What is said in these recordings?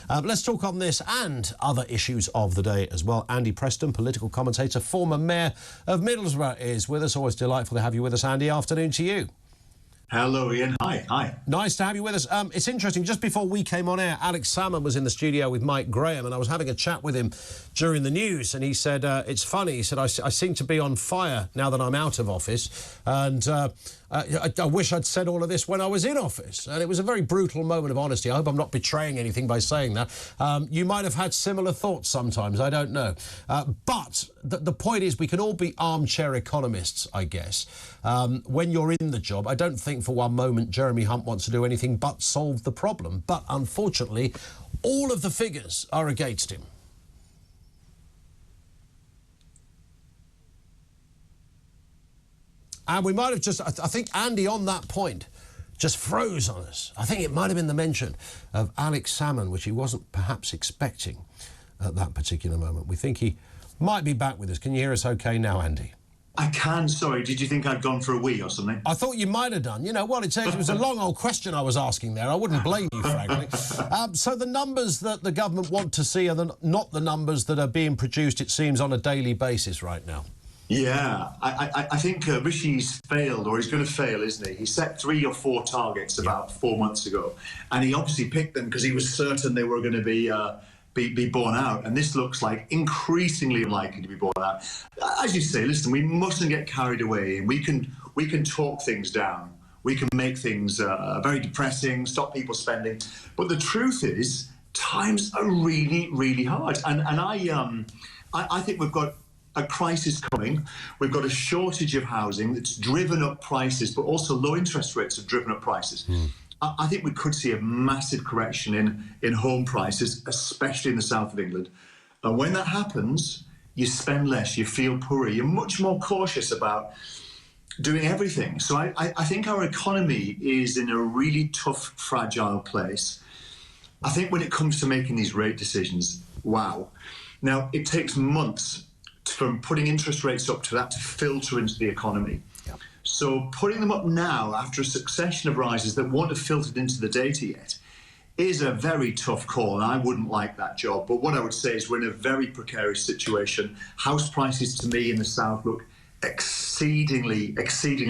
Let's talk on this and other issues of the day as well. Andy Preston, political commentator, former mayor of Middlesbrough, is with us. Always delightful to have you with us, Andy. Afternoon to you. Hello, Ian. Hi. Nice to have you with us. It's interesting, just before we came on air, Alex Salmon was in the studio with Mike Graham, and I was having a chat with him during the news, and he said, it's funny, he said, I seem to be on fire now that I'm out of office, and I wish I'd said all of this when I was in office. And it was a very brutal moment of honesty. I hope I'm not betraying anything by saying that. You might have had similar thoughts sometimes, I don't know. But the point is, we can all be armchair economists, I guess. When you're in the job, I don't think for one moment Jeremy Hunt wants to do anything but solve the problem. But unfortunately, all of the figures are against him. And we might have just, I think Andy on that point just froze on us. I think it might have been the mention of Alex Salmon, which he wasn't perhaps expecting at that particular moment. We think he might be back with us. Can you hear us okay now, Andy? I can. Sorry, did you think I'd gone for a wee or something? I thought you might have done. You know what, it was a long old question I was asking there. I wouldn't blame you, frankly. So the numbers that the government want to see are not the numbers that are being produced, it seems, on a daily basis right now. Yeah, I think Rishi's failed, or he's going to fail, isn't he? He set 3 or 4 targets about 4 months ago, and he obviously picked them because he was certain they were going to be borne out, and this looks like increasingly likely to be borne out. As you say, listen, we mustn't get carried away. We can talk things down. We can make things very depressing, stop people spending. But the truth is, times are really, really hard, and I think we've got a crisis coming. We've got a shortage of housing that's driven up prices, but also low interest rates have driven up prices. I think we could see a massive correction in home prices, especially in the south of England. And when that happens, you spend less, you feel poorer, you're much more cautious about doing everything. So I think our economy is in a really tough, fragile place. I think when it comes to making these rate decisions, wow. Now, it takes months from putting interest rates up to that to filter into the economy. Yep. So putting them up now after a succession of rises that won't have filtered into the data yet is a very tough call, and I wouldn't like that job. But what I would say is we're in a very precarious situation. House prices to me in the south look exceedingly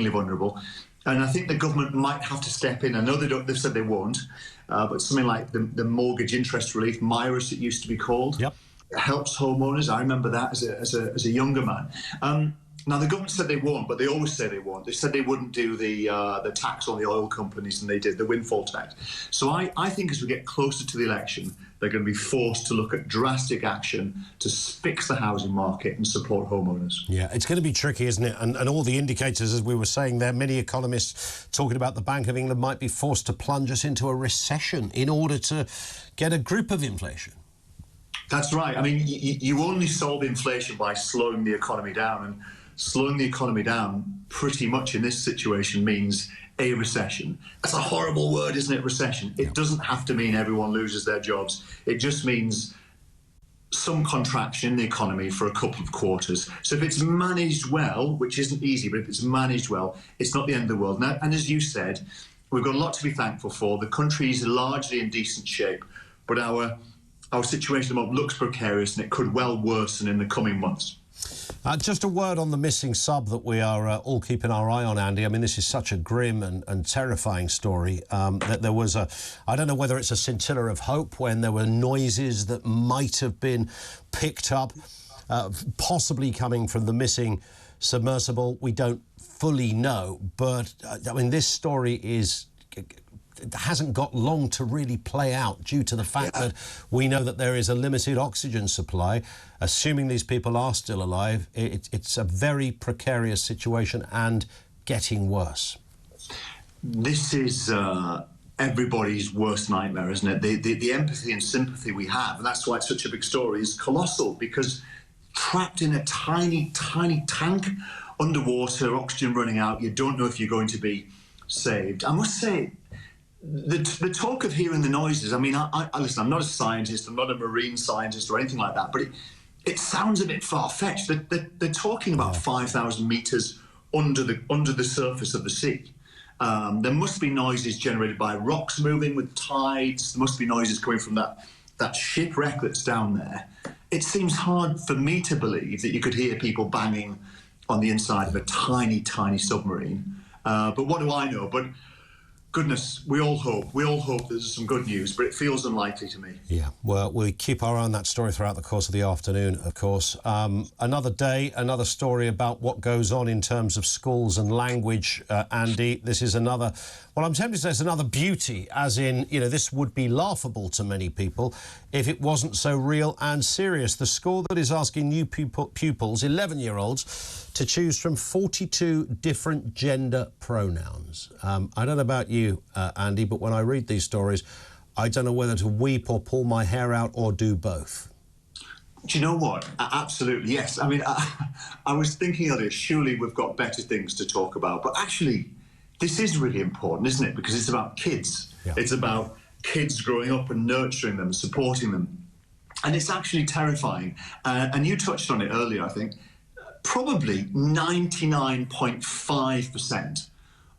vulnerable. And I think the government might have to step in. I know they've said they won't, but something like the mortgage interest relief, MIRA as it used to be called, yep, helps homeowners. I remember that as a younger man. Now, the government said they won't, but they always say they won't. They said they wouldn't do the tax on the oil companies, and they did, the windfall tax. So I think as we get closer to the election, they're going to be forced to look at drastic action to fix the housing market and support homeowners. Yeah, it's going to be tricky, isn't it? And all the indicators, as we were saying there, many economists talking about the Bank of England might be forced to plunge us into a recession in order to get a grip of inflation. That's right. I mean, you only solve inflation by slowing the economy down, and slowing the economy down pretty much in this situation means a recession. That's a horrible word, isn't it, recession? It doesn't have to mean everyone loses their jobs. It just means some contraction in the economy for a couple of quarters. So if it's managed well, which isn't easy, but if it's managed well, it's not the end of the world. Now, and as you said, we've got a lot to be thankful for. The country is largely in decent shape, but our situation at the moment looks precarious, and it could well worsen in the coming months. Just a word on the missing sub that we are all keeping our eye on, Andy. I mean, this is such a grim and terrifying story. That there was I don't know whether it's a scintilla of hope when there were noises that might have been picked up, possibly coming from the missing submersible. We don't fully know, but I mean, this story hasn't got long to really play out due to the fact that we know that there is a limited oxygen supply. Assuming these people are still alive, it's a very precarious situation and getting worse. This is everybody's worst nightmare, isn't it? The empathy and sympathy we have, and that's why it's such a big story, is colossal, because trapped in a tiny, tiny tank, underwater, oxygen running out, you don't know if you're going to be saved. I must say, the talk of hearing the noises, I mean, I listen, I'm not a scientist, I'm not a marine scientist or anything like that, but it sounds a bit far-fetched. They're talking about 5,000 metres under the surface of the sea. There must be noises generated by rocks moving with tides. There must be noises coming from that that shipwreck that's down there, it seems hard for me to believe that you could hear people banging on the inside of a tiny, tiny submarine. But what do I know? But goodness, we all hope there's some good news, but it feels unlikely to me. Yeah, well, we keep our eye on that story throughout the course of the afternoon, of course. Another day, another story about what goes on in terms of schools and language, Andy. This is another, well, I'm tempted to say it's another beauty, as in, you know, this would be laughable to many people if it wasn't so real and serious. The school that is asking new pupils, 11-year-olds, to choose from 42 different gender pronouns. I don't know about you, Andy, but when I read these stories, I don't know whether to weep or pull my hair out or do both. Do you know what? Absolutely, yes. I mean, I was thinking earlier, surely we've got better things to talk about. But actually, this is really important, isn't it? Because it's about kids. Yeah. It's about kids growing up and nurturing them, supporting them. And it's actually terrifying. And you touched on it earlier, I think. Probably 99.5%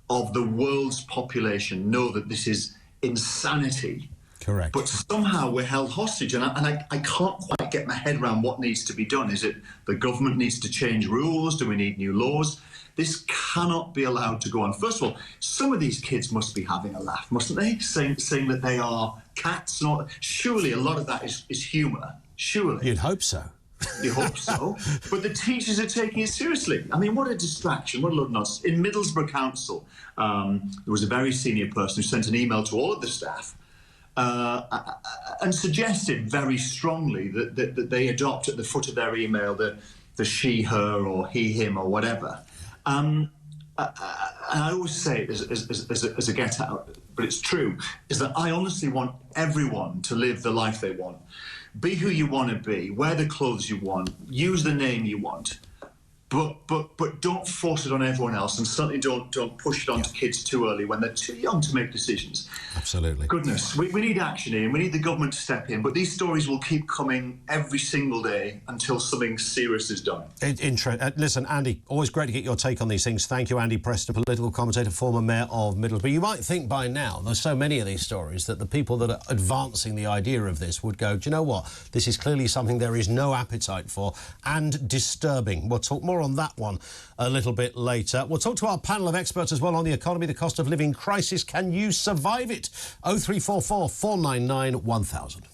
of the world's population know that this is insanity. Correct. But somehow we're held hostage, and I can't quite get my head around what needs to be done. Is it the government needs to change rules? Do we need new laws? This cannot be allowed to go on. First of all, some of these kids must be having a laugh, mustn't they? Saying that they are cats. Surely a lot of that is humour. Surely. You'd hope so. You hope so. But the teachers are taking it seriously. I mean, what a distraction, what a load of nonsense. In Middlesbrough Council, there was a very senior person who sent an email to all of the staff and suggested very strongly that they adopt at the foot of their email the she, her, or he, him, or whatever. And I always say it as a get-out, but it's true, is that I honestly want everyone to live the life they want. Be who you want to be, wear the clothes you want, use the name you want, but don't force it on everyone else, and certainly don't push it onto kids too early when they're too young to make decisions. Absolutely. Goodness, we need action here, and we need the government to step in, but these stories will keep coming every single day until something serious is done. Listen, Andy, always great to get your take on these things. Thank you, Andy Preston, political commentator, former mayor of Middlesbrough. You might think by now, there's so many of these stories, that the people that are advancing the idea of this would go, do you know what? This is clearly something there is no appetite for, and disturbing. We'll talk more on that one a little bit later. We'll talk to our panel of experts as well on the economy, the cost of living crisis. Can you survive it? 0344 499 1000.